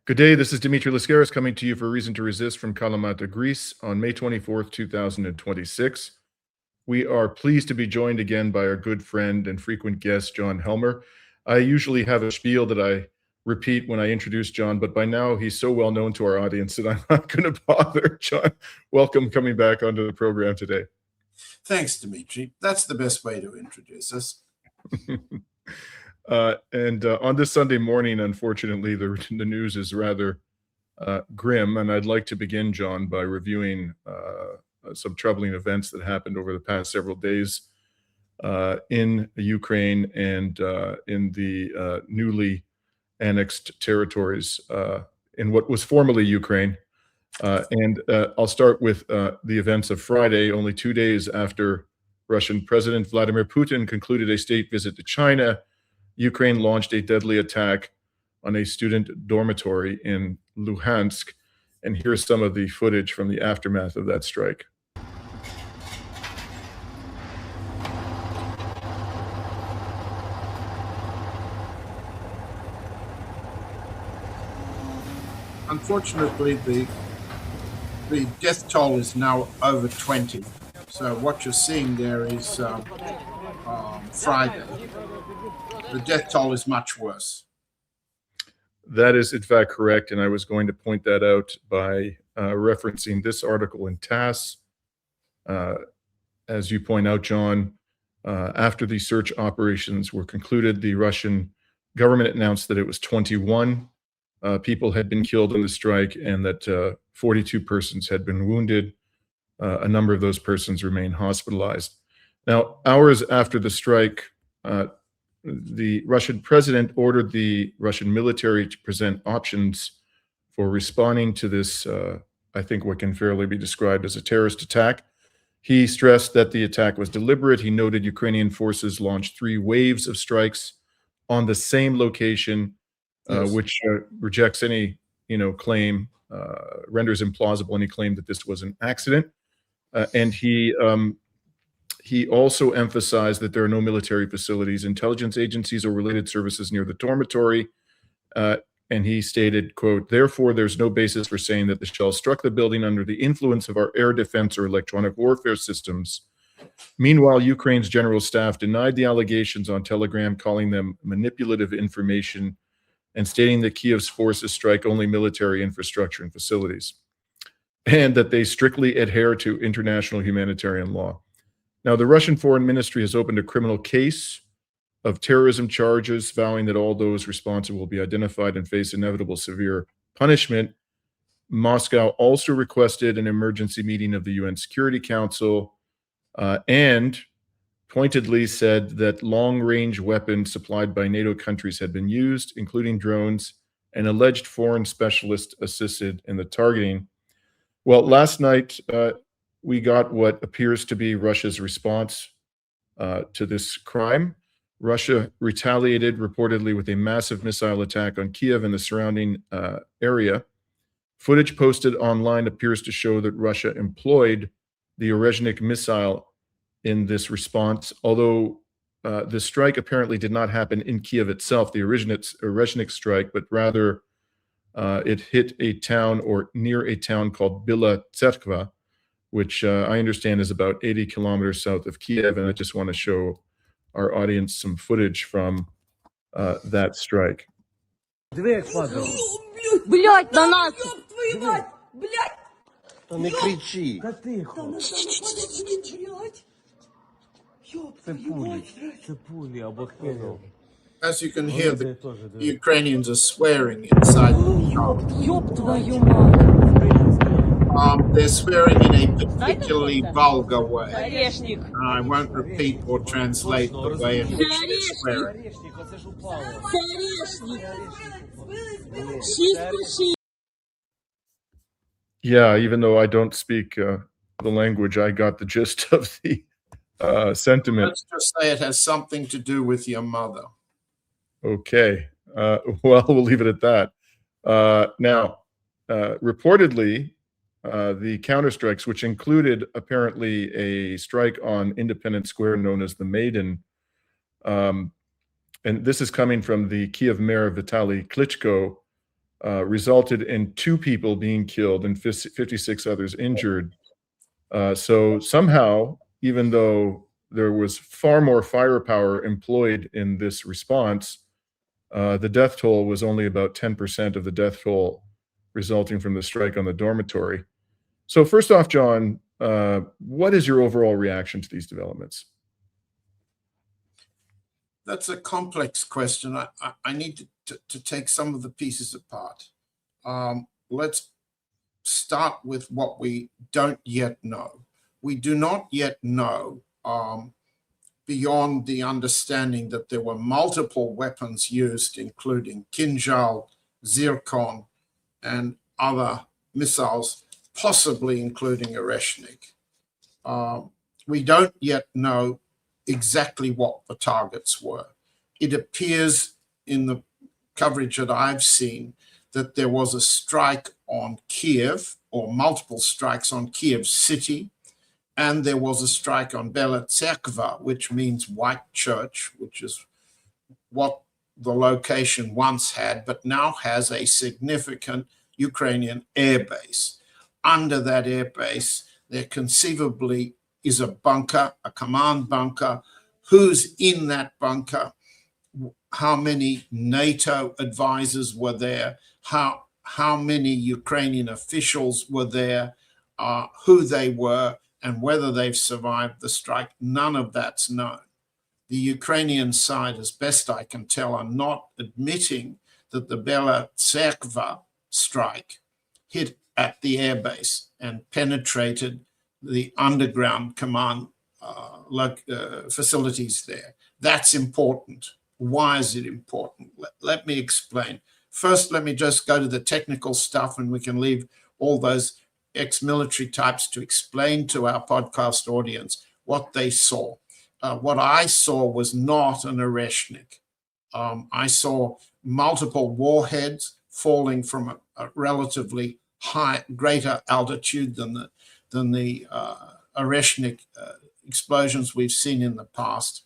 Good day. This is Dimitri Lascaris coming to you for Reason to Resist from Kalamata, Greece on May 24th, 2026. We are pleased to be joined again by our good friend and frequent guest, John Helmer. I usually have a spiel that I repeat when I introduce John, but by now he's so well known to our audience that I'm not going to bother. John, welcome coming back onto the program today. Thanks, Dimitri. That's the best way to introduce us. On this Sunday morning, unfortunately, the news is rather grim, and I'd like to begin, John, by reviewing some troubling events that happened over the past several days in Ukraine and in the newly annexed territories in what was formerly Ukraine. I'll start with the events of Friday, only 2 days after Russian President Vladimir Putin concluded a state visit to China. Ukraine launched a deadly attack on a student dormitory in Luhansk. And here's some of the footage from the aftermath of that strike. Unfortunately, the death toll is now over 20. So what you're seeing there is Friday. The death toll is much worse. That is, in fact, correct. And I was going to point that out by referencing this article in TASS. As you point out, John, after the search operations were concluded, the Russian government announced that it was 21 people had been killed in the strike and that 42 persons had been wounded. A number of those persons remain hospitalized. Now, hours after the strike, the Russian president ordered the Russian military to present options for responding to this, I think what can fairly be described as a terrorist attack. He stressed that the attack was deliberate. He noted Ukrainian forces launched 3 waves of strikes on the same location, yes, which rejects any, claim, renders implausible any claim that this was an accident. And he also emphasized that there are no military facilities, intelligence agencies, or related services near the dormitory. And he stated, quote, "Therefore, there's no basis for saying that the shell struck the building under the influence of our air defense or electronic warfare systems." Meanwhile, Ukraine's general staff denied the allegations on Telegram, calling them manipulative information and stating that Kyiv's forces strike only military infrastructure and facilities, and that they strictly adhere to international humanitarian law. Now, the Russian Foreign Ministry has opened a criminal case of terrorism charges, vowing that all those responsible will be identified and face inevitable severe punishment. Moscow also requested an emergency meeting of the UN Security Council and pointedly said that long-range weapons supplied by NATO countries had been used, including drones, and alleged foreign specialists assisted in the targeting. Well, last night, we got what appears to be Russia's response to this crime. Russia retaliated reportedly with a massive missile attack on Kyiv and the surrounding area. Footage posted online appears to show that Russia employed the Oreshnik missile in this response, although the strike apparently did not happen in Kyiv itself, the Oreshnik strike, but rather it hit a town or near a town called Bila Tserkva, which I understand is about 80 kilometers south of Kyiv. And I just want to show our audience some footage from that strike. Блять, на нас! Блять! Та не кричи. Та тихо. Це пулі або хрен. As you can hear, the Ukrainians are swearing inside the shop. Ёб твою мать! They're swearing in a particularly vulgar way. Орешник. I won't repeat or translate the way in which they're swearing. Yeah, even though I don't speak the language, I got the gist of the sentiment. Let's just say it has something to do with your mother. Okay. Well, we'll leave it at that. Now, reportedly, the counterstrikes, which included apparently a strike on Independence Square known as the Maiden, and this is coming from the Kyiv mayor Vitaly Klitschko, resulted in 2 people being killed and 56 others injured. So somehow, even though there was far more firepower employed in this response, the death toll was only about 10% of the death toll resulting from the strike on the dormitory. So first off, John, what is your overall reaction to these developments? That's a complex question. I need to take some of the pieces apart. Let's start with what we don't yet know. We do not yet know, beyond the understanding that there were multiple weapons used, including Kinjal, Zircon, and other missiles, possibly including Oreshnik. We don't yet know exactly what the targets were. It appears in the coverage that I've seen that there was a strike on Kyiv, or multiple strikes on Kyiv city, and there was a strike on Bela Tserkva, which means white church, which is what the location once had, but now has a significant Ukrainian air base. Under that air base, there conceivably is a bunker, a command bunker. Who's in that bunker? How many NATO advisors were there? How many Ukrainian officials were there? Who they were, and whether they've survived the strike? None of that's known. The Ukrainian side, as best I can tell, are not admitting that the Bela Tserkva strike hit at the airbase and penetrated the underground command facilities there. That's important. Why is it important? Let me explain. First, let me just go to the technical stuff, and we can leave all those ex-military types to explain to our podcast audience what they saw. What I saw was not an Oreshnik. I saw multiple warheads falling from a relatively high, greater altitude than the Oreshnik explosions we've seen in the past.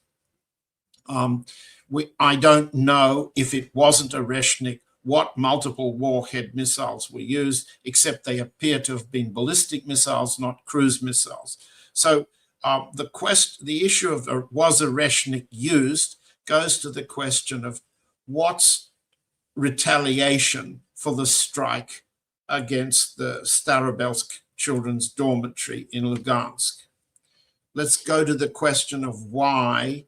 I don't know if it wasn't Oreshnik what multiple warhead missiles were used, except they appear to have been ballistic missiles, not cruise missiles. So the issue of was Oreshnik used goes to the question of what's retaliation for the strike against the Starobelsk Children's Dormitory in Luhansk. Let's go to the question of why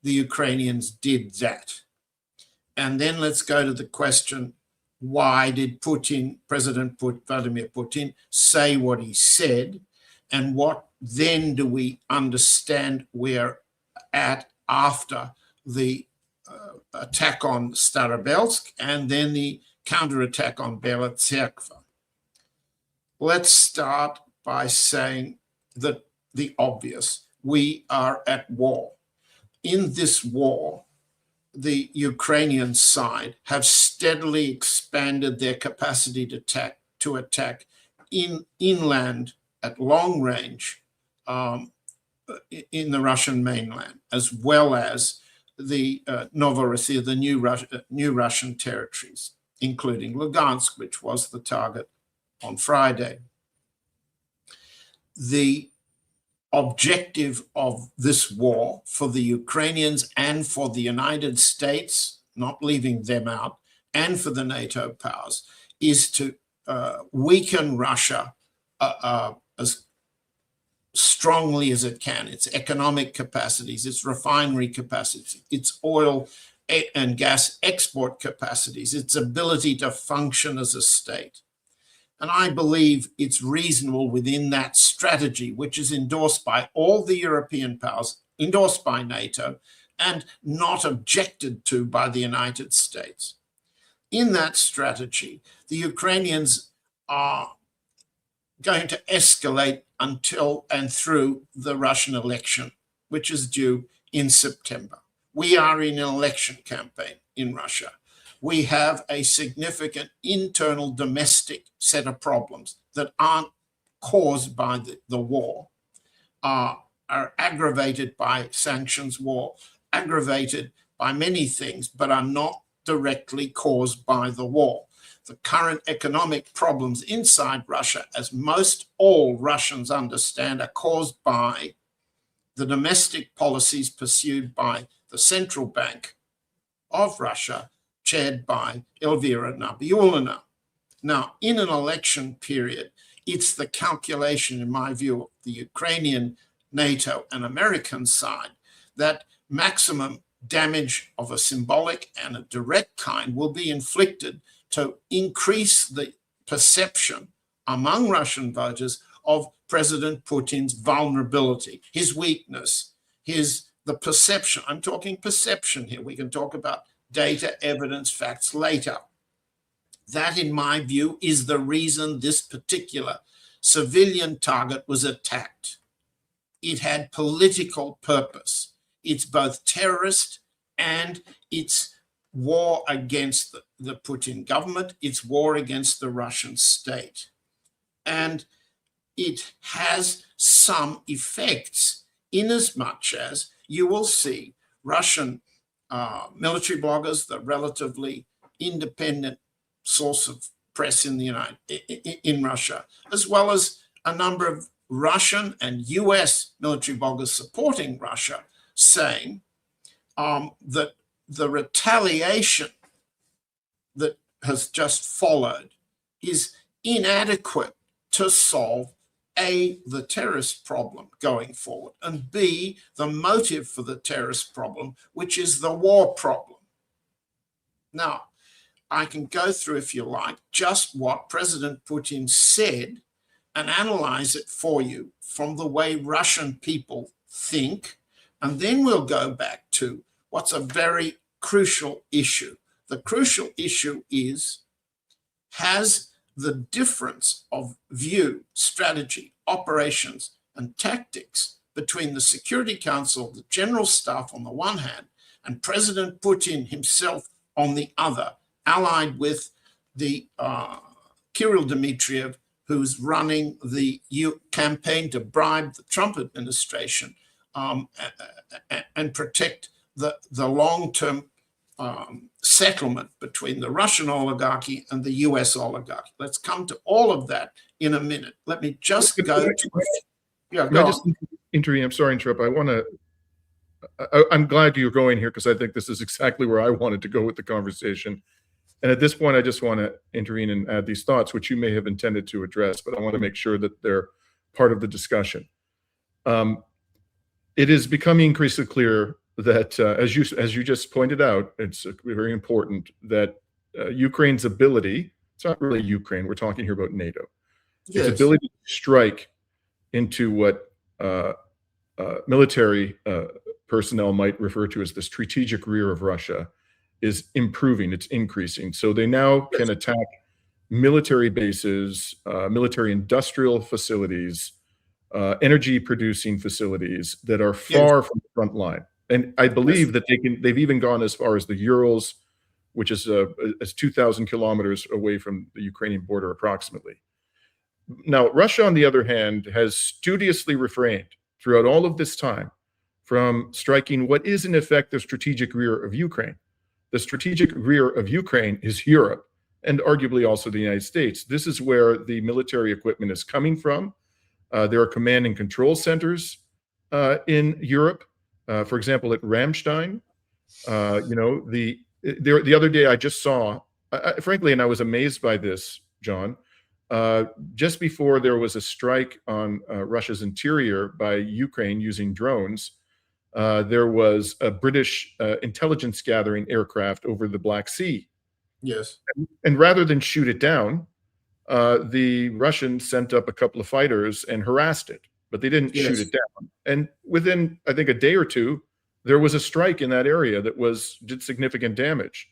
the Ukrainians did that. And then let's go to the question, why did President Vladimir Putin say what he said, and what then do we understand we're at after the attack on Starobelsk and then the counterattack on Bela Tserkva? Let's start by saying that the obvious, we are at war. In this war, the Ukrainian side have steadily expanded their capacity to attack inland at long range in the Russian mainland, as well as the Novorossiya, the new Russian territories, including Lugansk, which was the target on Friday. The objective of this war for the Ukrainians and for the United States, not leaving them out, and for the NATO powers, is to weaken Russia as strongly as it can, its economic capacities, its refinery capacities, its oil and gas export capacities, its ability to function as a state. And I believe it's reasonable within that strategy, which is endorsed by all the European powers, endorsed by NATO, and not objected to by the United States. In that strategy, the Ukrainians are going to escalate until and through the Russian election, which is due in September. We are in an election campaign in Russia. We have a significant internal domestic set of problems that aren't caused by the war, are aggravated by sanctions war, aggravated by many things, but are not directly caused by the war. The current economic problems inside Russia, as most all Russians understand, are caused by the domestic policies pursued by the central bank of Russia, chaired by Elvira Nabiullina. Now, in an election period, it's the calculation, in my view, of the Ukrainian, NATO, and American side that maximum damage of a symbolic and a direct kind will be inflicted to increase the perception among Russian voters of President Putin's vulnerability, his weakness, the perception. I'm talking perception here. We can talk about data, evidence, facts later. That, in my view, is the reason this particular civilian target was attacked. It had political purpose. It's both terrorist and it's war against the Putin government. It's war against the Russian state. And it has some effects in as much as you will see Russian military bloggers, the relatively independent source of press in Russia, as well as a number of Russian and US military bloggers supporting Russia, saying that the retaliation that has just followed is inadequate to solve A, the terrorist problem going forward, and B, the motive for the terrorist problem, which is the war problem. Now, I can go through, if you like, just what President Putin said and analyze it for you from the way Russian people think, and then we'll go back to what's a very crucial issue. The crucial issue is, has the difference of view, strategy, operations, and tactics between the Security Council, the General Staff on the one hand, and President Putin himself on the other, allied with the Kirill Dmitriev, who's running the campaign to bribe the Trump administration and protect the long-term settlement between the Russian oligarchy and the US oligarchy. Let's come to all of that in a minute. Let me just go to... Yeah, go on. Intervene. I'm sorry to interrupt. I'm glad you're going here because I think this is exactly where I wanted to go with the conversation. And at this point, I just want to intervene and add these thoughts, which you may have intended to address, but I want to make sure that they're part of the discussion. It is becoming increasingly clear that, as you just pointed out, it's very important that Ukraine's ability, it's not really Ukraine, we're talking here about NATO, Yes. its ability to strike into what military personnel might refer to as the strategic rear of Russia is improving, it's increasing. So they now can attack military bases, military industrial facilities, energy producing facilities that are far from the front line. And I believe that they've even gone as far as the Urals, which is 2,000 kilometers away from the Ukrainian border approximately. Now, Russia, on the other hand, has studiously refrained throughout all of this time from striking what is in effect the strategic rear of Ukraine. The strategic rear of Ukraine is Europe and arguably also the United States. This is where the military equipment is coming from. There are command and control centers in Europe. For example, at Ramstein, the other day I just saw, frankly, and I was amazed by this, John, just before there was a strike on Russia's interior by Ukraine using drones, there was a British intelligence gathering aircraft over the Black Sea. Yes. And rather than shoot it down, the Russians sent up a couple of fighters and harassed it, but they didn't shoot it down. And within, I think, a day or two, there was a strike in that area that did significant damage.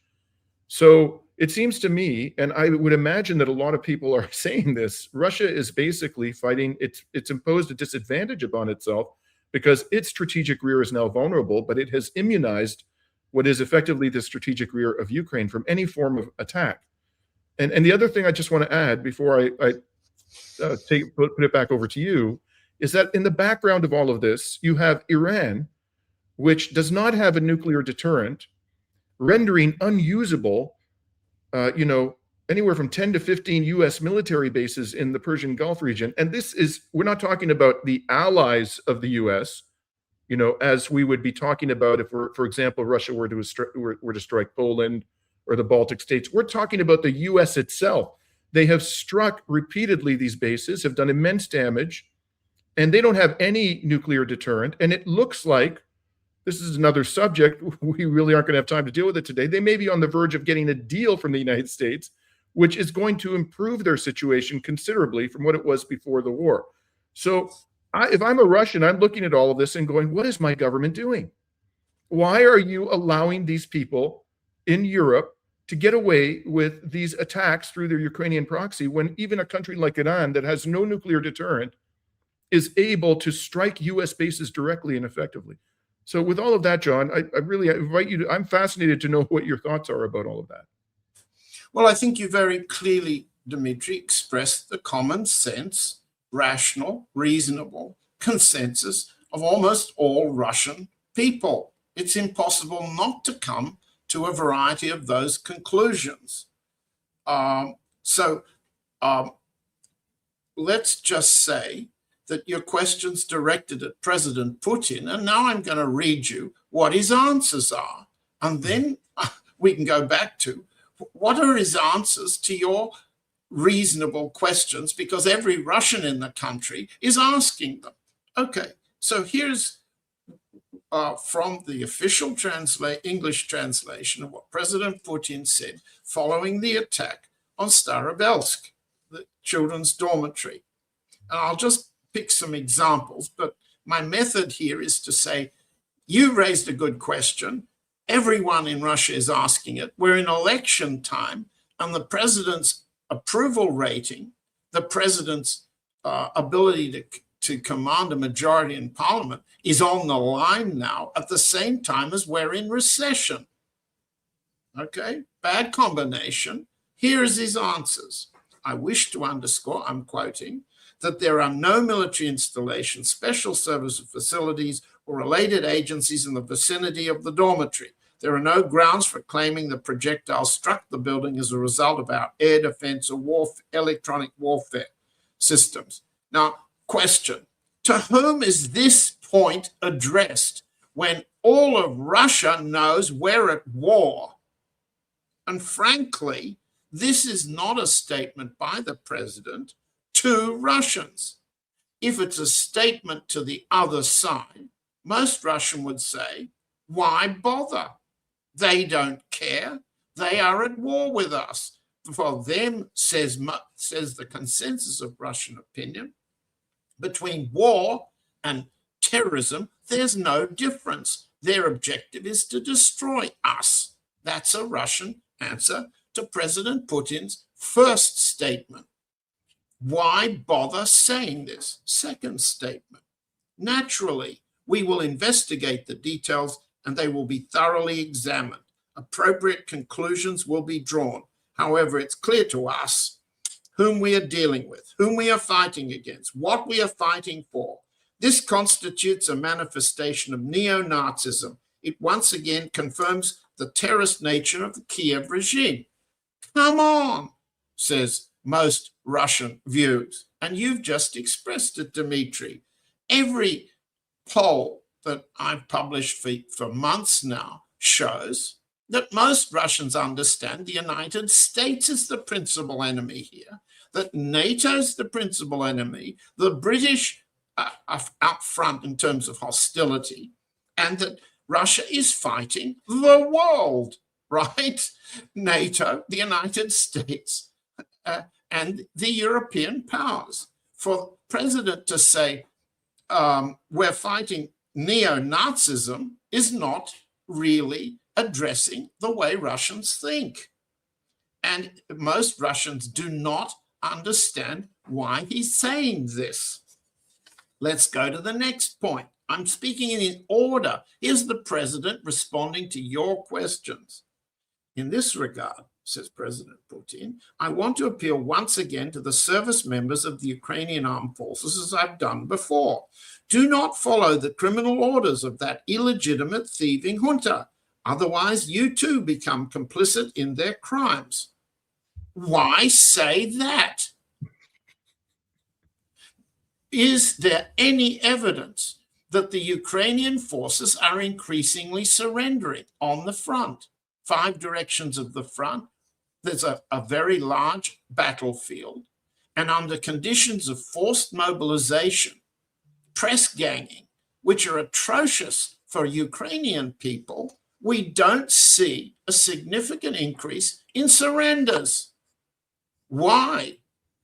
So it seems to me, and I would imagine that a lot of people are saying this, Russia is basically fighting, it's imposed a disadvantage upon itself because its strategic rear is now vulnerable, but it has immunized what is effectively the strategic rear of Ukraine from any form of attack. And the other thing I just want to add before I put it back over to you is that in the background of all of this, you have Iran, which does not have a nuclear deterrent, rendering unusable, anywhere from 10 to 15 US military bases in the Persian Gulf region. And we're not talking about the allies of the US, as we would be talking about if, for example, Russia were to strike Poland or the Baltic states. We're talking about the US itself. They have struck repeatedly these bases, have done immense damage, and they don't have any nuclear deterrent. And it looks like, this is another subject, we really aren't going to have time to deal with it today. They may be on the verge of getting a deal from the United States, which is going to improve their situation considerably from what it was before the war. So if I'm a Russian, I'm looking at all of this and going, what is my government doing? Why are you allowing these people in Europe to get away with these attacks through their Ukrainian proxy when even a country like Iran that has no nuclear deterrent is able to strike US bases directly and effectively? So with all of that, John, I really invite you to, I'm fascinated to know what your thoughts are about all of that. Well, I think you very clearly, Dimitri, expressed the common sense, rational, reasonable consensus of almost all Russian people. It's impossible not to come to a variety of those conclusions. Let's just say that your question's directed at President Putin, and now I'm going to read you what his answers are. And then we can go back to what are his answers to your reasonable questions, because every Russian in the country is asking them. Okay, so here's from the official English translation of what President Putin said following the attack on Starobelsk, the children's dormitory. And I'll just pick some examples, but my method here is to say, you raised a good question. Everyone in Russia is asking it. We're in election time, and the president's approval rating, the president's ability to command a majority in parliament is on the line now at the same time as we're in recession. Okay, bad combination. Here's his answers. I wish to underscore, I'm quoting, that there are no military installations, special service facilities, or related agencies in the vicinity of the dormitory. There are no grounds for claiming the projectile struck the building as a result of our air defense or electronic warfare systems. Now, question, to whom is this point addressed when all of Russia knows we're at war? And frankly, this is not a statement by the president to Russians. If it's a statement to the other side, most Russian would say, why bother? They don't care. They are at war with us. For them, says the consensus of Russian opinion, between war and terrorism, there's no difference. Their objective is to destroy us. That's a Russian answer to President Putin's first statement. Why bother saying this? Second statement. Naturally, we will investigate the details and they will be thoroughly examined. Appropriate conclusions will be drawn. However, it's clear to us whom we are dealing with, whom we are fighting against, what we are fighting for. This constitutes a manifestation of neo-Nazism. It once again confirms the terrorist nature of the Kyiv regime. Come on, says most Russian views. And you've just expressed it, Dimitri. Every poll that I've published for months now shows that most Russians understand the United States is the principal enemy here, that NATO is the principal enemy, the British are out front in terms of hostility, and that Russia is fighting the world, right? NATO, the United States, and the European powers. For the president to say we're fighting neo-Nazism is not really addressing the way Russians think. And most Russians do not understand why he's saying this. Let's go to the next point. I'm speaking in order. Here's the president responding to your questions. In this regard, says President Putin, I want to appeal once again to the service members of the Ukrainian armed forces, as I've done before. Do not follow the criminal orders of that illegitimate thieving junta. Otherwise, you too become complicit in their crimes. Why say that? Is there any evidence that the Ukrainian forces are increasingly surrendering on the front? 5 directions of the front, there's a very large battlefield, and under conditions of forced mobilization, press ganging, which are atrocious for Ukrainian people, we don't see a significant increase in surrenders. Why?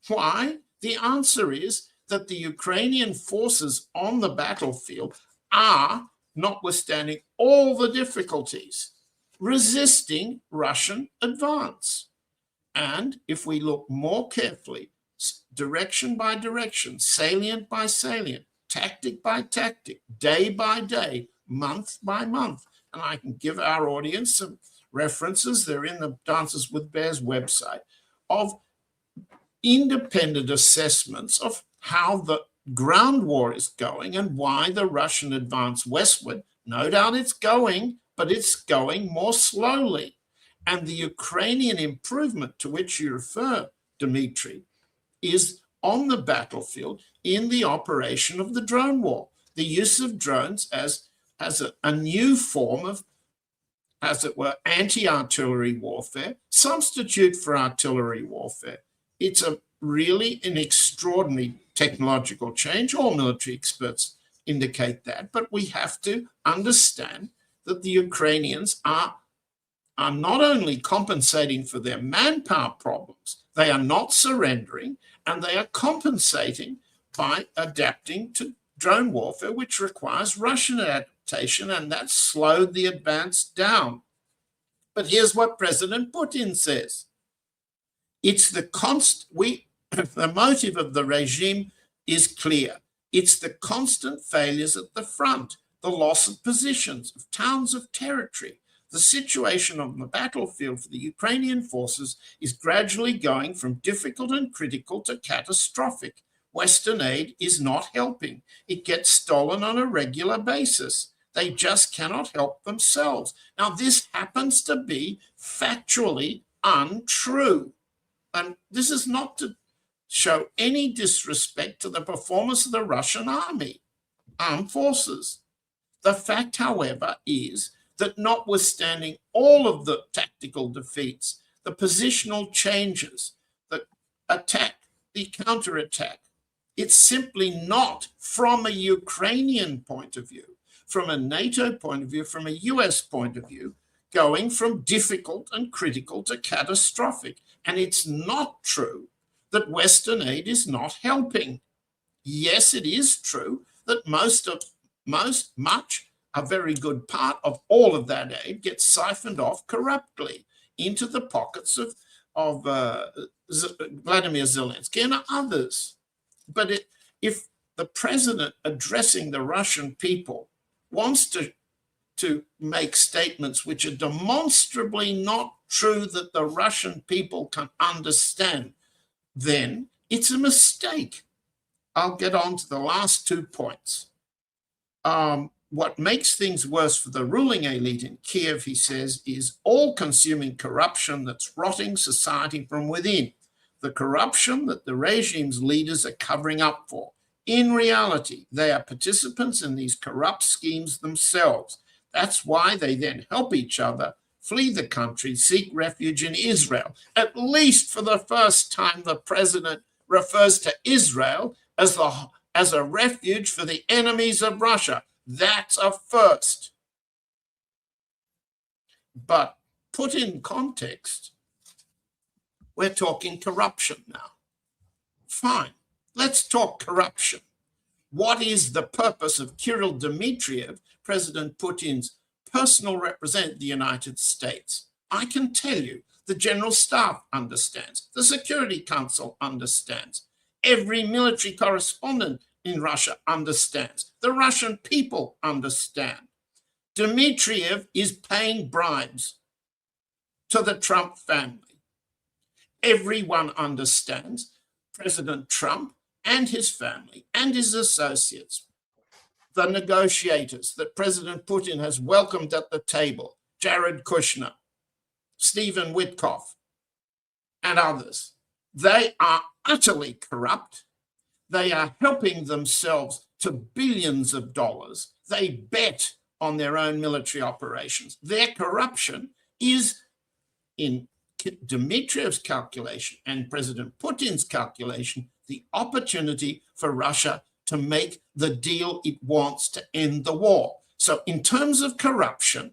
Why? The answer is that the Ukrainian forces on the battlefield are, notwithstanding all the difficulties, resisting Russian advance. And if we look more carefully, direction by direction, salient by salient, tactic by tactic, day by day, month by month, and I can give our audience some references, they're in the Dances with Bears website, of independent assessments of how the ground war is going and why the Russian advance westward. No doubt it's going, but it's going more slowly. And the Ukrainian improvement to which you refer, Dimitri, is on the battlefield in the operation of the drone war, the use of drones as a new form of, as it were, anti-artillery warfare, substitute for artillery warfare. It's really an extraordinary technological change. All military experts indicate that, but we have to understand that the Ukrainians are not only compensating for their manpower problems, they are not surrendering, and they are compensating by adapting to drone warfare, which requires Russian adaptation, and that slowed the advance down. But here's what President Putin says. It's the the motive of the regime is clear. It's the constant failures at the front, the loss of positions, of towns, of territory. The situation on the battlefield for the Ukrainian forces is gradually going from difficult and critical to catastrophic. Western aid is not helping. It gets stolen on a regular basis. They just cannot help themselves. Now, this happens to be factually untrue. And this is not to show any disrespect to the performance of the Russian armed forces. The fact, however, is that notwithstanding all of the tactical defeats, the positional changes, the attack, the counterattack, it's simply not, from a Ukrainian point of view, from a NATO point of view, from a US point of view, going from difficult and critical to catastrophic. And it's not true that Western aid is not helping. Yes, it is true that much, a very good part of all of that aid gets siphoned off corruptly into the pockets of Vladimir Zelensky and others. But if the president addressing the Russian people wants to make statements which are demonstrably not true that the Russian people can understand, then it's a mistake. I'll get on to the last 2 points. What makes things worse for the ruling elite in Kyiv, he says, is all-consuming corruption that's rotting society from within. The corruption that the regime's leaders are covering up for. In reality, they are participants in these corrupt schemes themselves. That's why they then help each other flee the country, seek refuge in Israel. At least for the first time, the president refers to Israel as a refuge for the enemies of Russia. That's a first. But put in context, we're talking corruption now. Fine, let's talk corruption. What is the purpose of Kirill Dmitriev, President Putin's personal representative of the United States? I can tell you, the General Staff understands, the Security Council understands, every military correspondent in Russia understands, the Russian people understand. Dmitriev is paying bribes to the Trump family. Everyone understands President Trump and his family and his associates, the negotiators that President Putin has welcomed at the table, Jared Kushner, Stephen Witkoff, and others. They are utterly corrupt. They are helping themselves to billions of dollars. They bet on their own military operations. Their corruption is, in Dmitriev's calculation and President Putin's calculation, the opportunity for Russia to make the deal it wants to end the war. So in terms of corruption,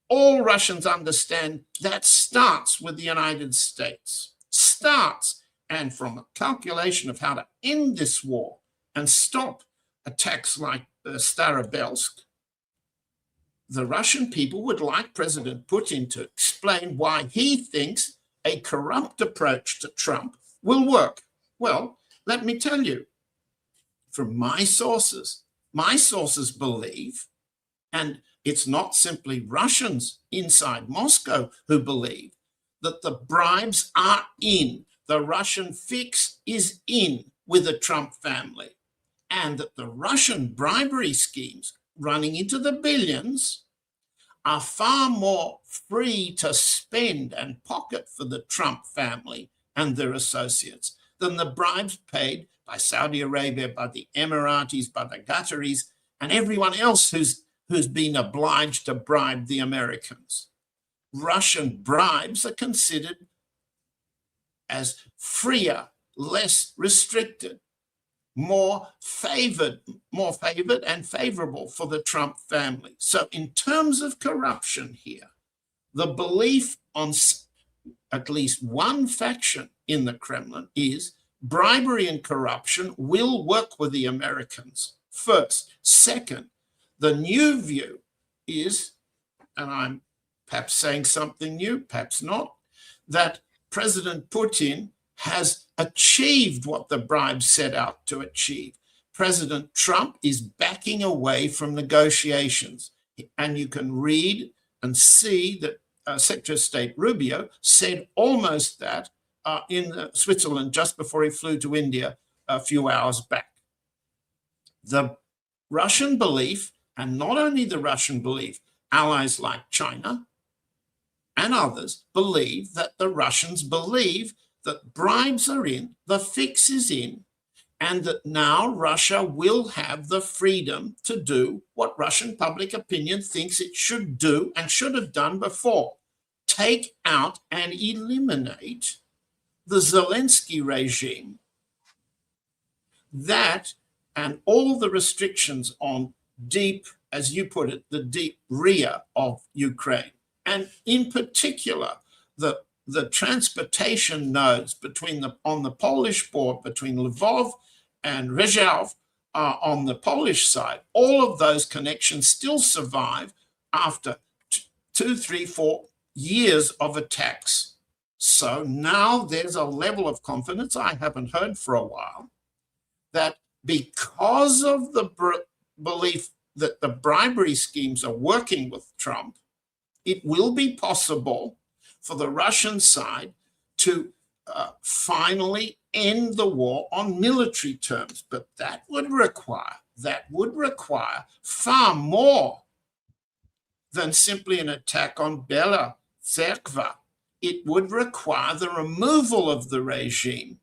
all Russians understand that starts with the United States. Starts, and from a calculation of how to end this war and stop attacks like Starobelsk, the Russian people would like President Putin to explain why he thinks a corrupt approach to Trump will work. Well, let me tell you, from my sources believe, and it's not simply Russians inside Moscow who believe, that the bribes are in. The Russian fix is in with the Trump family, and that the Russian bribery schemes running into the billions are far more free to spend and pocket for the Trump family and their associates than the bribes paid by Saudi Arabia, by the Emiratis, by the Qataris, and everyone else who's been obliged to bribe the Americans. Russian bribes are considered as freer, less restricted, more favored and favorable for the Trump family. So in terms of corruption here, the belief on at least one faction in the Kremlin is bribery and corruption will work with the Americans first. Second, the new view is, and I'm perhaps saying something new, perhaps not, that President Putin has achieved what the bribes set out to achieve. President Trump is backing away from negotiations. And you can read and see that Secretary of State Rubio said almost that in Switzerland just before he flew to India a few hours back. The Russian belief, and not only the Russian belief, allies like China and others believe that the Russians believe that bribes are in, the fix is in, and that now Russia will have the freedom to do what Russian public opinion thinks it should do and should have done before. Take out and eliminate the Zelensky regime. That and all the restrictions on deep, as you put it, the deep rear of Ukraine. And in particular, the transportation nodes on the Polish border between Lvov and Rzeszów on the Polish side, all of those connections still survive after 2, 3, 4 years of attacks. So now there's a level of confidence I haven't heard for a while that because of the belief that the bribery schemes are working with Trump, it will be possible for the Russian side to finally end the war on military terms. But that would require far more than simply an attack on Bela Tserkva. It would require the removal of the regime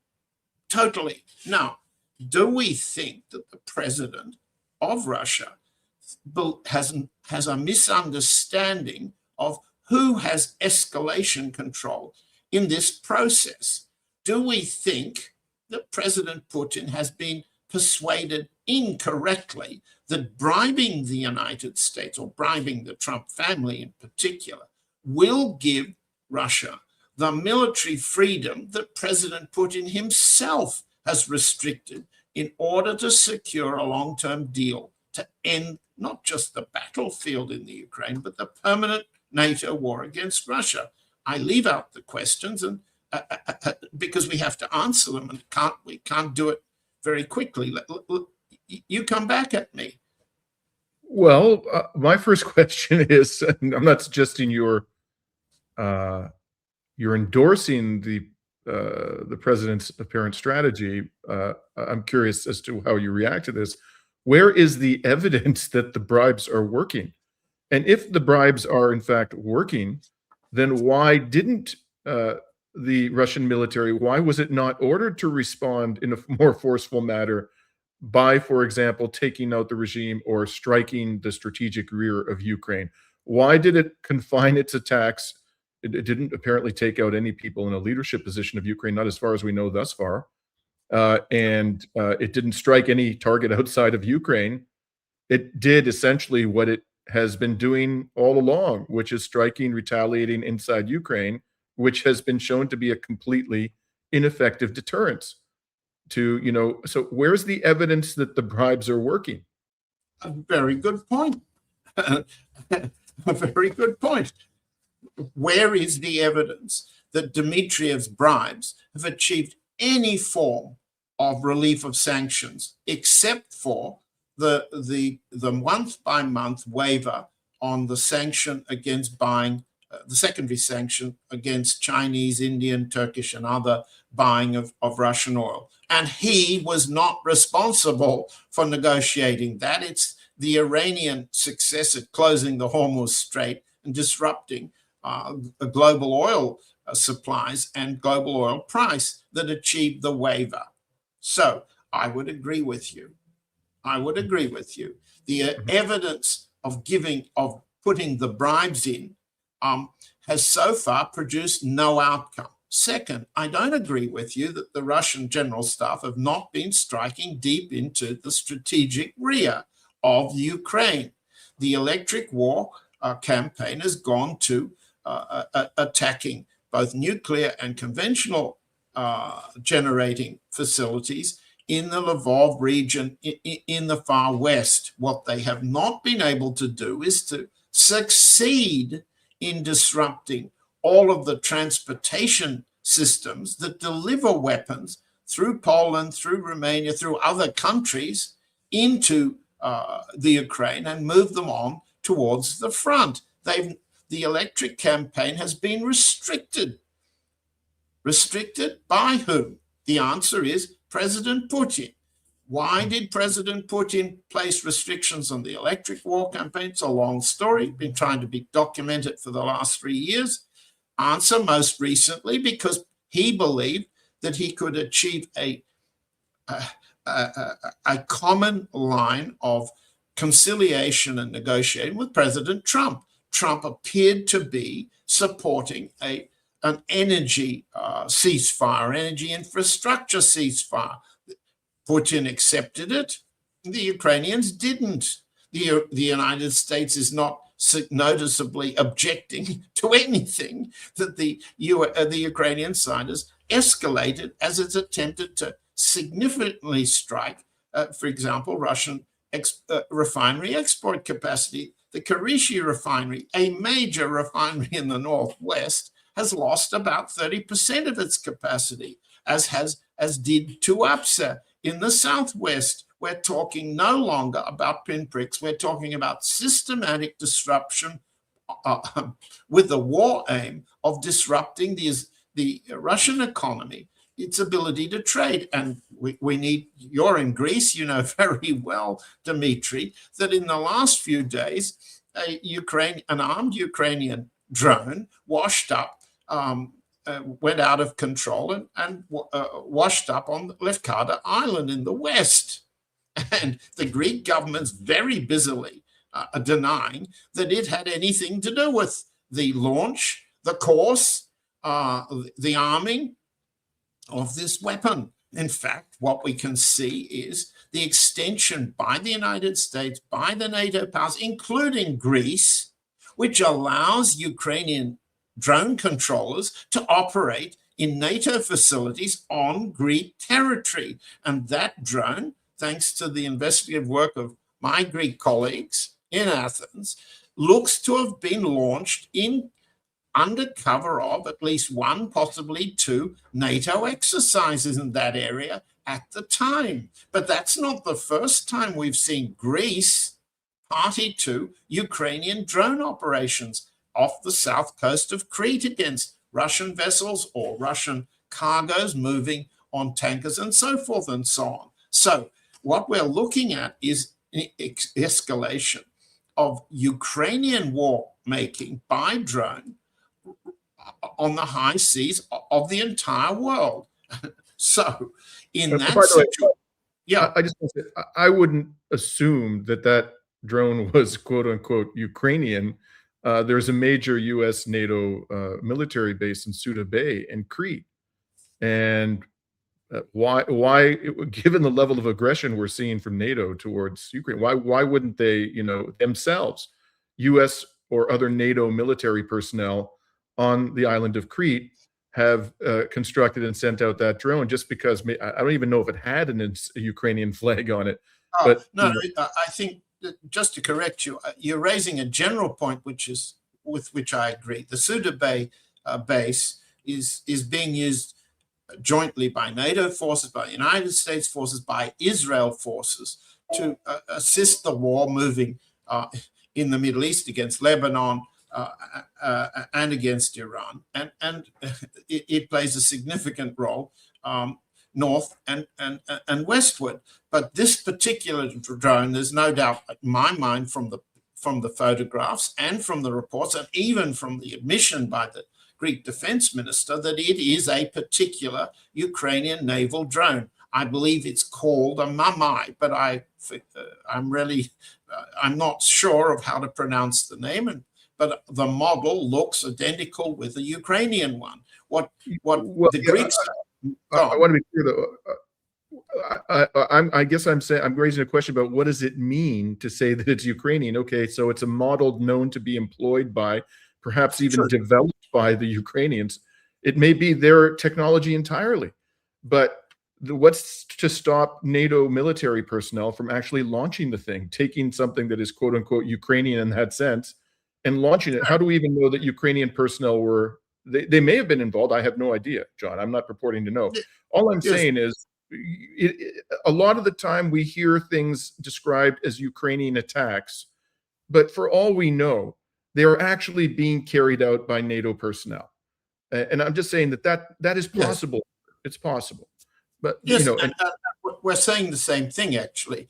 totally. Now, do we think that the president of Russia has a misunderstanding of who has escalation control in this process? Do we think that President Putin has been persuaded incorrectly that bribing the United States, or bribing the Trump family in particular, will give Russia the military freedom that President Putin himself has restricted in order to secure a long-term deal to end not just the battlefield in the Ukraine, but the permanent NATO war against Russia? I leave out the questions and because we have to answer them, and we can't do it very quickly. You come back at me. Well, my first question is, and I'm not suggesting you're endorsing the president's apparent strategy. I'm curious as to how you react to this. Where is the evidence that the bribes are working? And if the bribes are in fact working, then why didn't the Russian military, why was it not ordered to respond in a more forceful manner by, for example, taking out the regime or striking the strategic rear of Ukraine? Why did it confine its attacks? It didn't apparently take out any people in a leadership position of Ukraine, not as far as we know thus far. And it didn't strike any target outside of Ukraine. It did essentially what it has been doing all along, which is striking, retaliating inside Ukraine, which has been shown to be a completely ineffective deterrence to, so where's the evidence that the bribes are working? A very good point. A very good point. Where is the evidence that Dmitriev's bribes have achieved any form of relief of sanctions, except for the month-by-month waiver on the sanction against buying, the secondary sanction against Chinese, Indian, Turkish, and other buying of Russian oil? And he was not responsible for negotiating that. It's the Iranian success at closing the Hormuz Strait and disrupting global oil supplies and global oil price that achieved the waiver. So I would agree with you. I would agree with you. The evidence of putting the bribes in has so far produced no outcome. Second, I don't agree with you that the Russian general staff have not been striking deep into the strategic rear of Ukraine. The electric war campaign has gone to attacking both nuclear and conventional generating facilities in the Lvov region in the far west. What they have not been able to do is to succeed in disrupting all of the transportation systems that deliver weapons through Poland, through Romania, through other countries into the Ukraine and move them on towards the front. The electric campaign has been restricted. Restricted by whom? The answer is President Putin. Why did President Putin place restrictions on the electric war campaign? It's a long story, been trying to be documented for the last 3 years. Answer, most recently, because he believed that he could achieve a common line of conciliation and negotiating with President Trump. Trump appeared to be supporting an energy ceasefire, energy infrastructure ceasefire. Putin accepted it. The Ukrainians didn't. The United States is not noticeably objecting to anything that the Ukrainian side has escalated as it's attempted to significantly strike, for example, Russian refinery export capacity. The Kyiv refinery, a major refinery in the northwest, has lost about 30% of its capacity, as did Tuapse in the southwest. We're talking no longer about pinpricks. We're talking about systematic disruption with the war aim of disrupting the Russian economy, its ability to trade. And we need, you're in Greece, you know very well, Dimitri, that in the last few days, an armed Ukrainian drone washed up, went out of control and washed up on Lefkada Island in the west. And the Greek government's very busily denying that it had anything to do with the launch, the course, the arming of this weapon. In fact, what we can see is the extension by the United States, by the NATO powers, including Greece, which allows Ukrainian drone controllers to operate in NATO facilities on Greek territory. And that drone, thanks to the investigative work of my Greek colleagues in Athens, looks to have been launched under cover of at least one, possibly two NATO exercises in that area at the time. But that's not the first time we've seen Greece party to Ukrainian drone operations off the south coast of Crete against Russian vessels or Russian cargoes moving on tankers and so forth and so on. So what we're looking at is escalation of Ukrainian war making by drone on the high seas of the entire world. So in By that the way, situation, yeah, I just want to say, I wouldn't assume that that drone was quote unquote Ukrainian. There's a major U.S. NATO military base in Suda Bay in Crete, and given the level of aggression we're seeing from NATO towards Ukraine, why wouldn't they, themselves, U.S. or other NATO military personnel on the island of Crete have constructed and sent out that drone just because I don't even know if it had a Ukrainian flag on it, but no, I think that just to correct you, you're raising a general point, with which I agree. The Suda Bay base is being used jointly by NATO forces, by United States forces, by Israel forces to assist the war moving in the Middle East against Lebanon and against Iran. And it plays a significant role north and westward. But this particular drone, there's no doubt in my mind from the photographs and from the reports and even from the admission by the Greek defense minister that it is a particular Ukrainian naval drone. I believe it's called a Mamai, but I'm not sure of how to pronounce the name. But the model looks identical with the Ukrainian one. Greeks? I want to be clear though. I guess I'm raising a question about what does it mean to say that it's Ukrainian? Okay, so it's a model known to be employed by, perhaps even developed by the Ukrainians. It may be their technology entirely, but what's to stop NATO military personnel from actually launching the thing, taking something that is quote unquote Ukrainian in that sense and launching it? How do we even know that Ukrainian personnel they may have been involved? I have no idea, John. I'm not purporting to know. All I'm saying is a lot of the time we hear things described as Ukrainian attacks, but for all we know, they are actually being carried out by NATO personnel. And I'm just saying that is possible. Yes. It's possible. But, yes, we're saying the same thing, actually.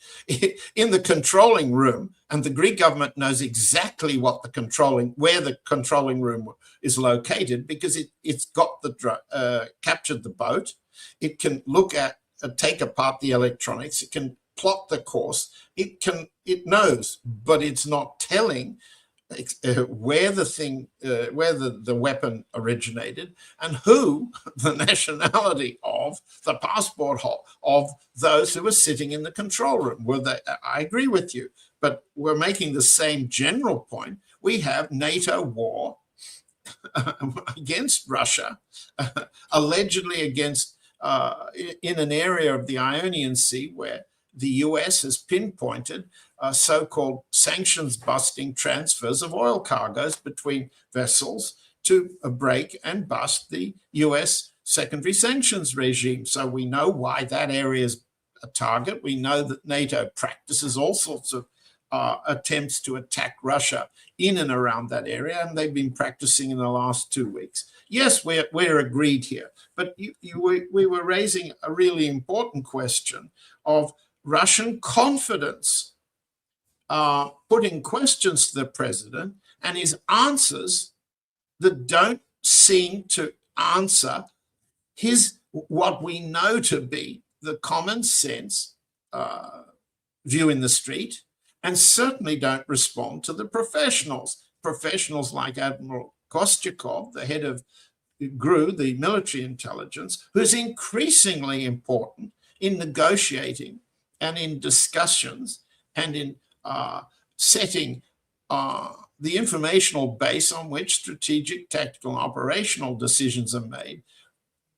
In the controlling room, and the Greek government knows exactly where the controlling room is located, because it's got captured the boat. It can take apart the electronics. It can plot the course. It knows, but it's not telling where the weapon originated and who the nationality of the passport of those who were sitting in the control room. I agree with you, but we're making the same general point. We have NATO war against Russia, allegedly against in an area of the Ionian Sea where the US has pinpointed so-called sanctions-busting transfers of oil cargoes between vessels to break and bust the US secondary sanctions regime. So we know why that area is a target. We know that NATO practices all sorts of attempts to attack Russia in and around that area, and they've been practicing in the last 2 weeks. Yes, we're agreed here, but we were raising a really important question of Russian confidence, putting questions to the president and his answers that don't seem to answer what we know to be the common sense view in the street, and certainly don't respond to the professionals like Admiral Kostyakov, the head of GRU, the military intelligence, who's increasingly important in negotiating and in discussions and in setting the informational base on which strategic, tactical, and operational decisions are made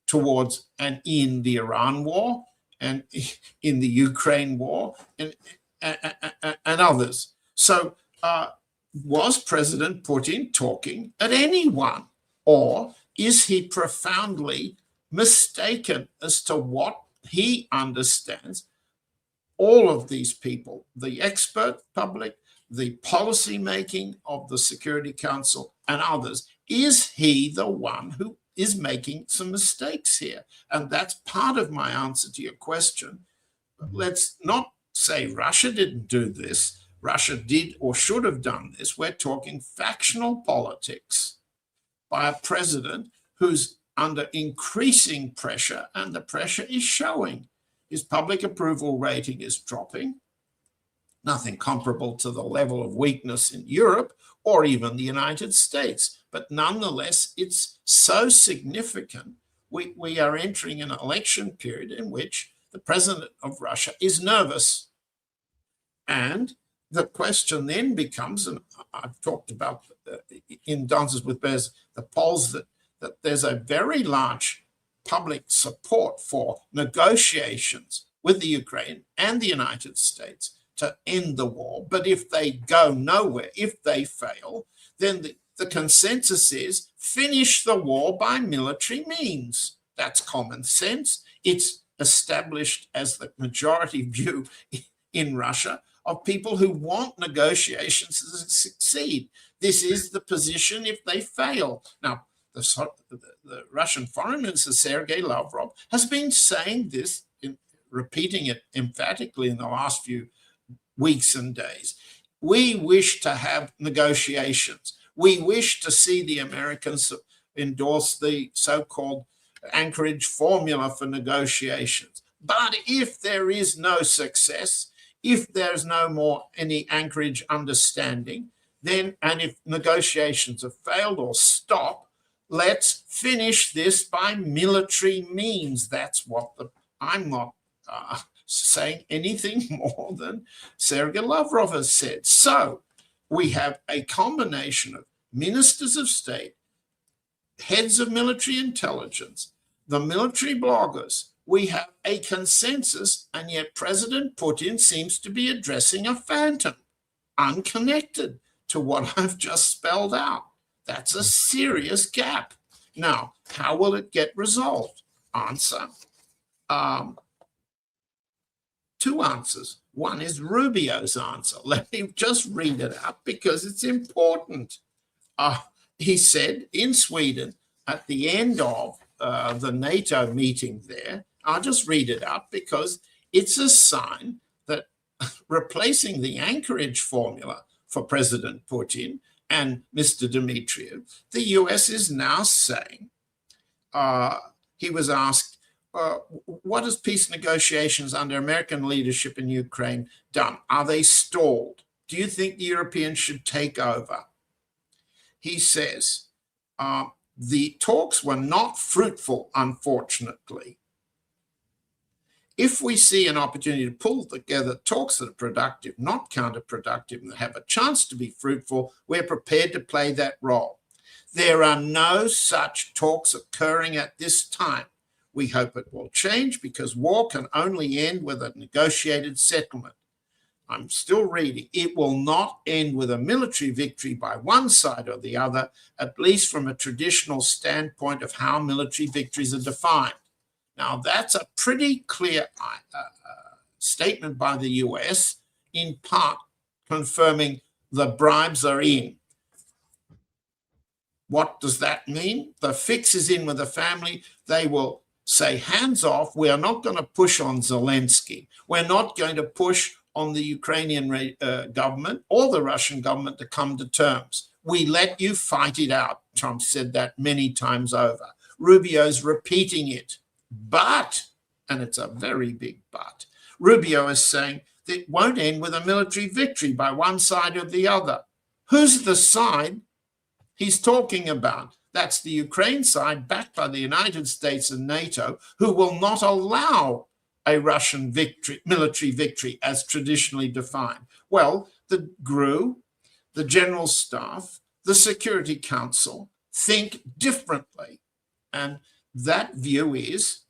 towards and in the Iran war and in the Ukraine war and others. So was President Putin talking at anyone, or is he profoundly mistaken as to what he understands all of these people, the expert public, the policy making of the Security Council and others? Is he the one who is making some mistakes here? And that's part of my answer to your question. Let's not say Russia didn't do this. Russia did or should have done this. We're talking factional politics. by a president who's under increasing pressure, and the pressure is showing. His public approval rating is dropping, nothing comparable to the level of weakness in Europe or even the United States. But nonetheless, it's so significant. We are entering an election period in which the president of Russia is nervous. And the question then becomes, and I've talked about in Dances with Bears, the polls that there's a very large public support for negotiations with the Ukraine and the United States to end the war. But if they go nowhere, if they fail, then the consensus is finish the war by military means. That's common sense. It's established as the majority view in Russia of people who want negotiations to succeed. This is the position if they fail. Now, the Russian Foreign Minister, Sergei Lavrov, has been saying this, repeating it emphatically in the last few weeks and days. We wish to have negotiations. We wish to see the Americans endorse the so-called Anchorage formula for negotiations. But if there is no success, if there's no more any Anchorage understanding, then, and if negotiations have failed or stopped, let's finish this by military means. That's what I'm not saying anything more than Sergei Lavrov has said. So we have a combination of ministers of state, heads of military intelligence, the military bloggers. We have a consensus, and yet President Putin seems to be addressing a phantom, unconnected to what I've just spelled out. That's a serious gap. Now, how will it get resolved? Answer. Two answers. One is Rubio's answer. Let me just read it out because it's important. He said in Sweden at the end of the NATO meeting there, I'll just read it out because it's a sign that replacing the Anchorage formula for President Putin and Mr. Dmitriev, the US is now saying, he was asked, what has peace negotiations under American leadership in Ukraine done? Are they stalled? Do you think the Europeans should take over? He says, the talks were not fruitful, unfortunately. If we see an opportunity to pull together talks that are productive, not counterproductive, and have a chance to be fruitful, we're prepared to play that role. There are no such talks occurring at this time. We hope it will change because war can only end with a negotiated settlement. I'm still reading. It will not end with a military victory by one side or the other, at least from a traditional standpoint of how military victories are defined. Now, that's a pretty clear statement by the US, in part confirming the bribes are in. What does that mean? The fix is in with the family. They will say, hands off. We are not going to push on Zelensky. We're not going to push on the Ukrainian government or the Russian government to come to terms. We let you fight it out. Trump said that many times over. Rubio's repeating it. But, and it's a very big but, Rubio is saying that it won't end with a military victory by one side or the other. Who's the side he's talking about? That's the Ukraine side, backed by the United States and NATO, who will not allow a Russian victory, military victory as traditionally defined. Well, the GRU, the General Staff, the Security Council think differently. And that view is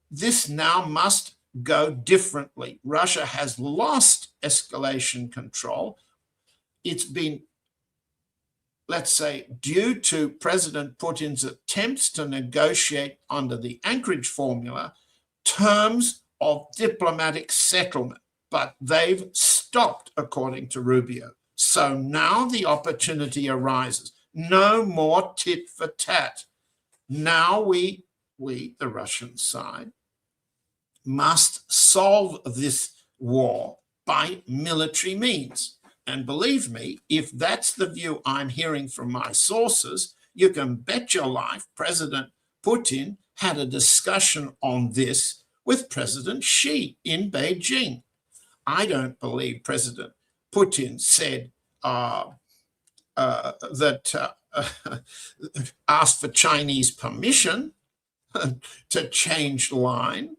this now must go differently. Russia has lost escalation control. It's been, let's say, due to President Putin's attempts to negotiate under the Anchorage formula terms of diplomatic settlement, but they've stopped, according to Rubio. So now the opportunity arises. No more tit for tat. Now we, the Russian side, must solve this war by military means. And believe me, if that's the view I'm hearing from my sources, you can bet your life President Putin had a discussion on this with President Xi in Beijing. I don't believe President Putin said asked for Chinese permission to change line,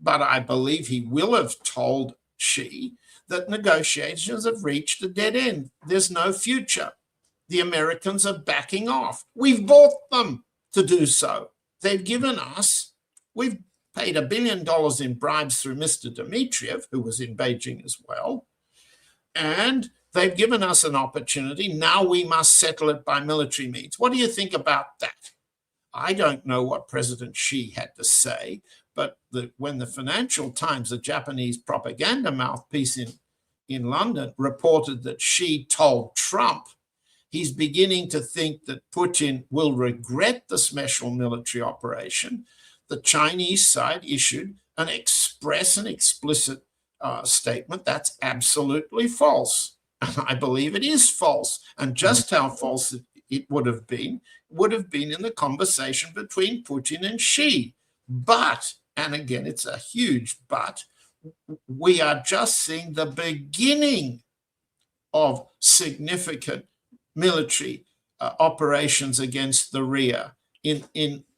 but I believe he will have told Xi that negotiations have reached a dead end. There's no future. The Americans are backing off. We've bought them to do so. They've given us, we've paid $1 billion in bribes through Mr. Dmitriev, who was in Beijing as well, and they've given us an opportunity. Now we must settle it by military means. What do you think about that? I don't know what President Xi had to say, but when the Financial Times, the Japanese propaganda mouthpiece in London, reported that Xi told Trump he's beginning to think that Putin will regret the special military operation, the Chinese side issued an express and explicit statement that's absolutely false. And I believe it is false. And just how false it would have been in the conversation between Putin and Xi. But, and again, it's a huge but, we are just seeing the beginning of significant military operations against the rear in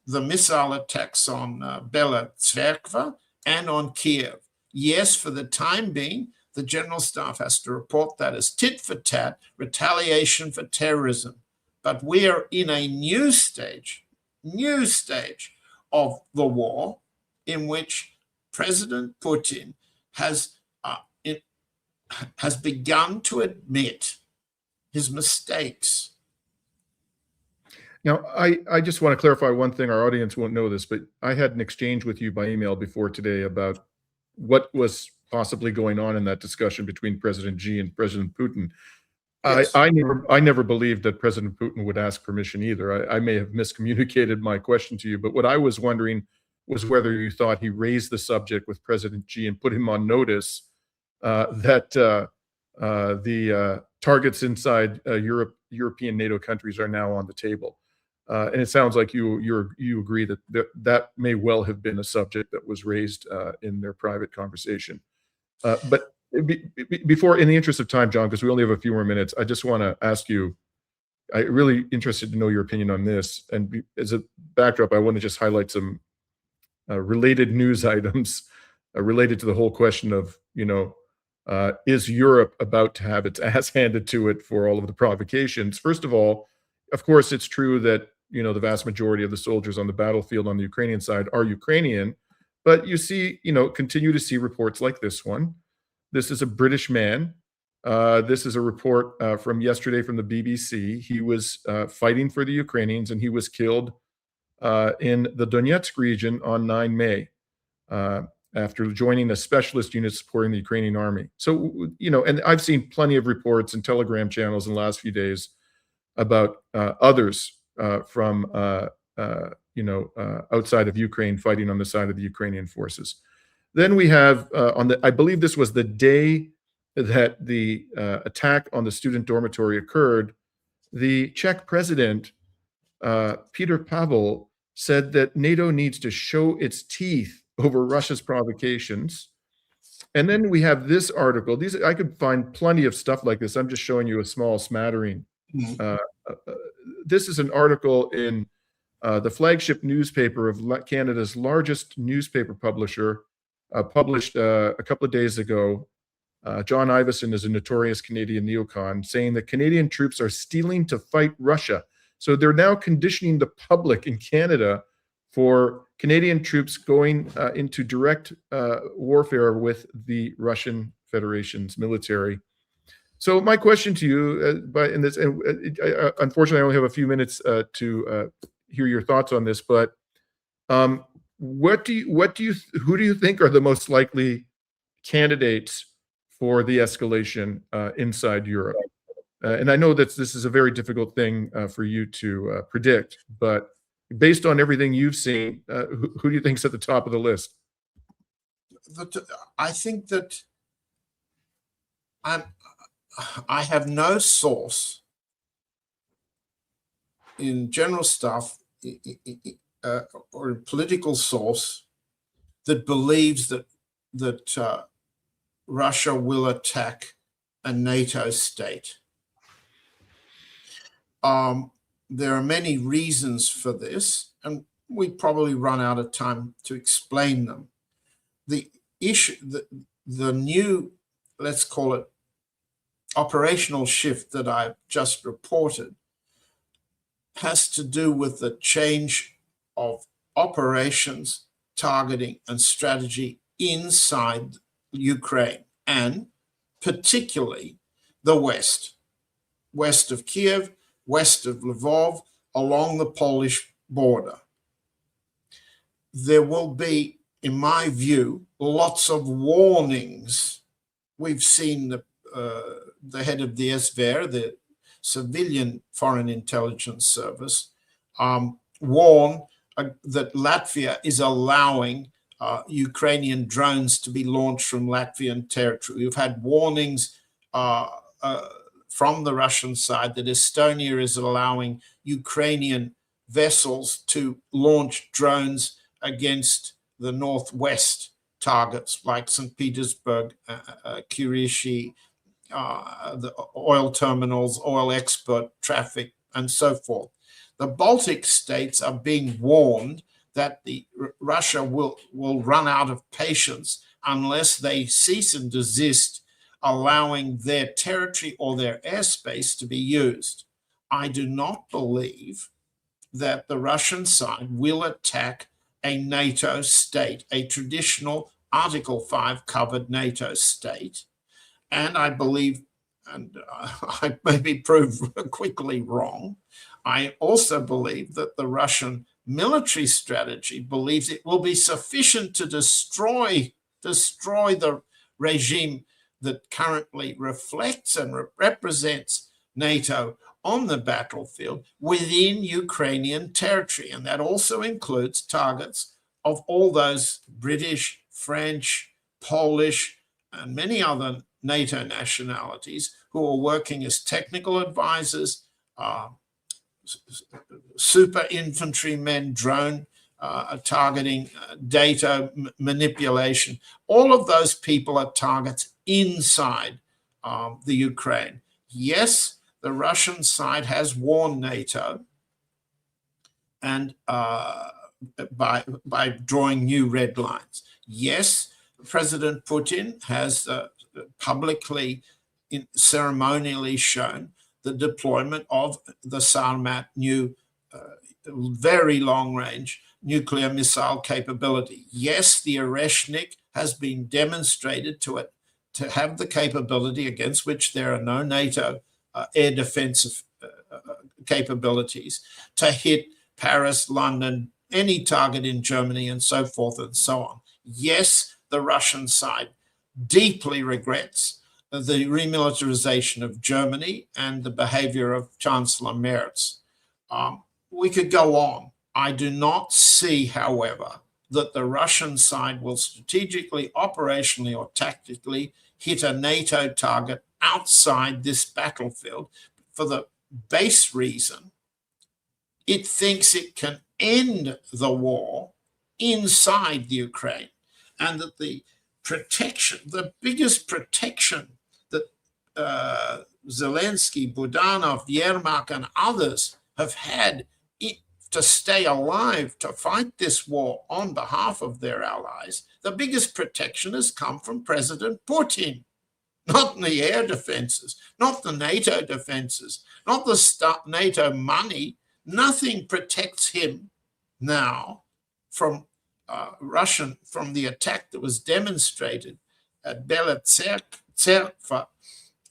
the missile attacks on Bela Tverkva and on Kyiv. Yes, for the time being, the General Staff has to report that as tit for tat, retaliation for terrorism. But we are in a new stage of the war in which President Putin has begun to admit his mistakes. Now, I just want to clarify one thing. Our audience won't know this, but I had an exchange with you by email before today about what was possibly going on in that discussion between President Xi and President Putin. Yes. I never believed that President Putin would ask permission either. I may have miscommunicated my question to you, but what I was wondering was whether you thought he raised the subject with President Xi and put him on notice that the targets inside European NATO countries are now on the table. And it sounds like you agree that that may well have been a subject that was raised in their private conversation. But before, in the interest of time, John, because we only have a few more minutes, I just want to ask you, I'm really interested to know your opinion on this. And as a backdrop, I want to just highlight some related news items related to the whole question of, is Europe about to have its ass handed to it for all of the provocations? First of all, of course, it's true that, the vast majority of the soldiers on the battlefield on the Ukrainian side are Ukrainian, but you see, continue to see reports like this one. This is a British man. This is a report from yesterday from the BBC. He was fighting for the Ukrainians, and he was killed in the Donetsk region on 9 May after joining a specialist unit supporting the Ukrainian army. So, and I've seen plenty of reports and Telegram channels in the last few days about others from outside of Ukraine fighting on the side of the Ukrainian forces. Then we have I believe this was the day that the attack on the student dormitory occurred, the Czech president, Peter Pavel, said that NATO needs to show its teeth over Russia's provocations. And then we have this article. I could find plenty of stuff like this. I'm just showing you a small smattering. This is an article in the flagship newspaper of Canada's largest newspaper publisher, published a couple of days ago. John Ivison is a notorious Canadian neocon, saying that Canadian troops are stealing to fight Russia. So they're now conditioning the public in Canada for Canadian troops going into direct warfare with the Russian Federation's military. So my question to you, unfortunately, I only have a few minutes to hear your thoughts on this, but who do you think are the most likely candidates for the escalation inside Europe? And I know that this is a very difficult thing for you to predict, but based on everything you've seen, who do you think's at the top of the list? I think that I have no source in general staff or a political source that believes that Russia will attack a NATO state. There are many reasons for this, and we probably run out of time to explain them. The issue, the new, let's call it, operational shift that I've just reported has to do with the change of operations, targeting, and strategy inside Ukraine, and particularly the west of Kyiv, west of Lvov, along the Polish border. There will be, in my view, lots of warnings. We've seen the head of the SVR, the civilian foreign intelligence service, warn that Latvia is allowing Ukrainian drones to be launched from Latvian territory. We've had warnings from the Russian side that Estonia is allowing Ukrainian vessels to launch drones against the northwest targets like St. Petersburg, Kyiv, the oil terminals, oil export traffic, and so forth. The Baltic states are being warned that Russia will run out of patience unless they cease and desist allowing their territory or their airspace to be used. I do not believe that the Russian side will attack a NATO state, a traditional Article 5 covered NATO state. And I believe, and I may be proved quickly wrong, I also believe that the Russian military strategy believes it will be sufficient to destroy the regime that currently reflects and represents NATO on the battlefield within Ukrainian territory. And that also includes targets of all those British, French, Polish, and many other NATO nationalities who are working as technical advisors, super infantrymen, drone targeting, data manipulation. All of those people are targets inside the Ukraine. Yes, the Russian side has warned NATO, and by drawing new red lines. Yes, President Putin has publicly, ceremonially shown the deployment of the Sarmat new, very long-range nuclear missile capability. Yes, the Oreshnik has been demonstrated to have the capability against which there are no NATO air defensive capabilities to hit Paris, London, any target in Germany, and so forth and so on. Yes, the Russian side deeply regrets the remilitarization of Germany and the behavior of Chancellor Merz. We could go on. I do not see, however, that the Russian side will strategically, operationally, or tactically hit a NATO target outside this battlefield for the base reason it thinks it can end the war inside the Ukraine, and that the protection, the biggest protection that Zelensky, Budanov, Yermak, and others have had to stay alive, to fight this war on behalf of their allies, the biggest protection has come from President Putin. Not the air defenses, not the NATO defenses, not the NATO money. Nothing protects him now from from the attack that was demonstrated at Bela Tserkva,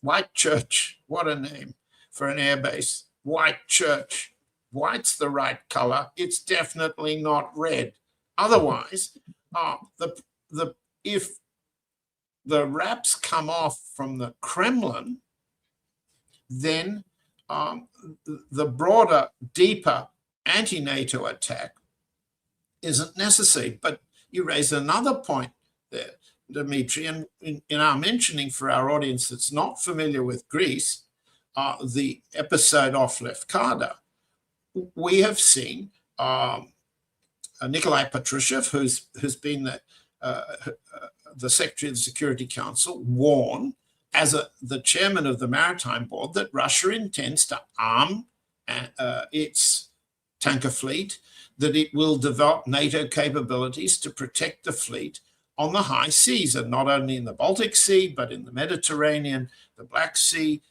White Church. What a name for an airbase. White Church. White's the right color. It's definitely not red. Otherwise, if the wraps come off from the Kremlin, then the broader, deeper anti-NATO attack isn't necessary. But you raise another point there, Dimitri, and in our mentioning for our audience that's not familiar with Greece, the episode off Lefkada, we have seen Nikolai Patrushev, who's been the Secretary of the Security Council, warn as the chairman of the Maritime Board that Russia intends to arm its tanker fleet, that it will develop NATO capabilities to protect the fleet on the high seas, and not only in the Baltic Sea, but in the Mediterranean, the Black Sea,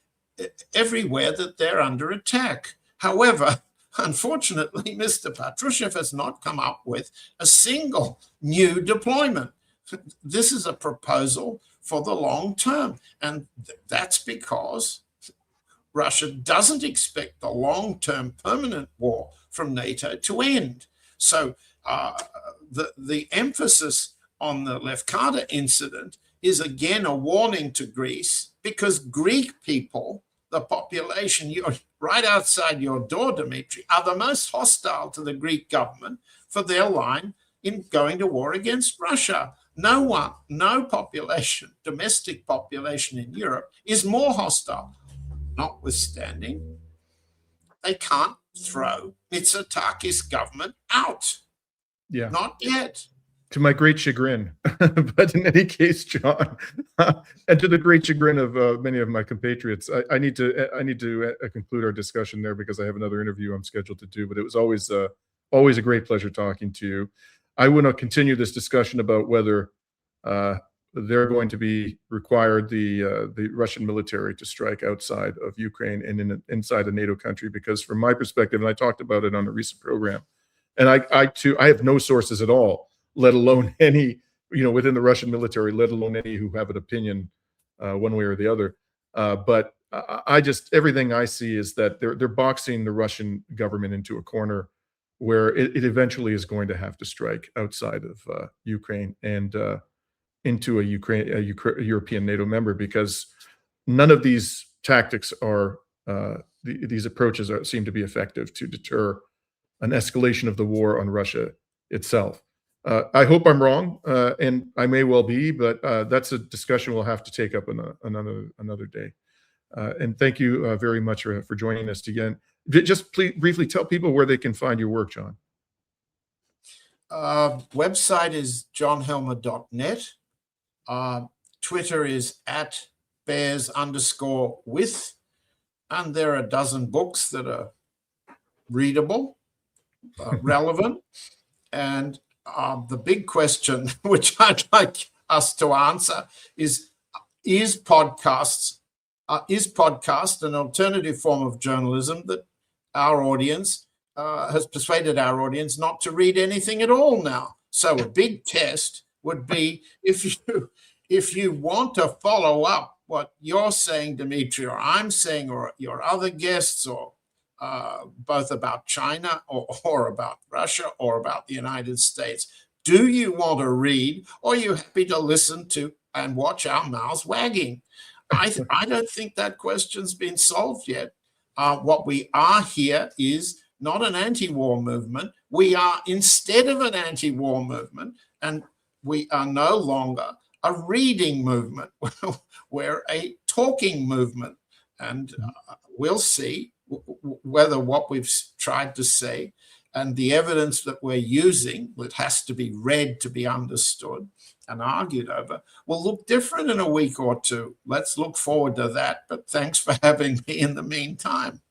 everywhere that they're under attack. However, unfortunately, Mr. Patrushev has not come up with a single new deployment. This is a proposal for the long term, and that's because Russia doesn't expect the long-term permanent war from NATO to end. So the emphasis on the Lefkada incident is again a warning to Greece, because Greek people, the population you're right outside your door, Dimitri, are the most hostile to the Greek government for their line in going to war against Russia. No population, domestic population in Europe is more hostile. Notwithstanding, they can't throw Mitsotakis' government out. Yeah. Not yet. To my great chagrin. But in any case, John, and to the great chagrin of many of my compatriots, I need to conclude our discussion there, because I have another interview I'm scheduled to do. But it was always a great pleasure talking to you. I want to continue this discussion about whether they're going to be required, the Russian military, to strike outside of Ukraine and inside a NATO country, because from my perspective, and I talked about it on a recent program, and I too have no sources at all, let alone any, within the Russian military, let alone any who have an opinion one way or the other. But I just, everything I see is that they're boxing the Russian government into a corner where it eventually is going to have to strike outside of Ukraine and into a European NATO member, because none of these tactics are, these approaches seem to be effective to deter an escalation of the war on Russia itself. I hope I'm wrong, and I may well be, but that's a discussion we'll have to take up another day. And thank you very much for joining us again. Just please briefly tell people where they can find your work, John. Website is johnhelmer.net. Twitter is @bears_with, and there are a dozen books that are readable, relevant, and the big question, which I'd like us to answer, is podcast an alternative form of journalism that our audience has persuaded our audience not to read anything at all now? So a big test would be if you want to follow up what you're saying, Dimitri, or I'm saying, or your other guests, or both about China or about Russia or about the United States. Do you want to read, or are you happy to listen to and watch our mouths wagging? I don't think that question's been solved yet. What we are here is not an anti-war movement. We are instead of an anti-war movement, and we are no longer a reading movement. We're a talking movement, and we'll see whether what we've tried to say and the evidence that we're using, that has to be read to be understood and argued over, will look different in a week or two. Let's look forward to that. But thanks for having me in the meantime.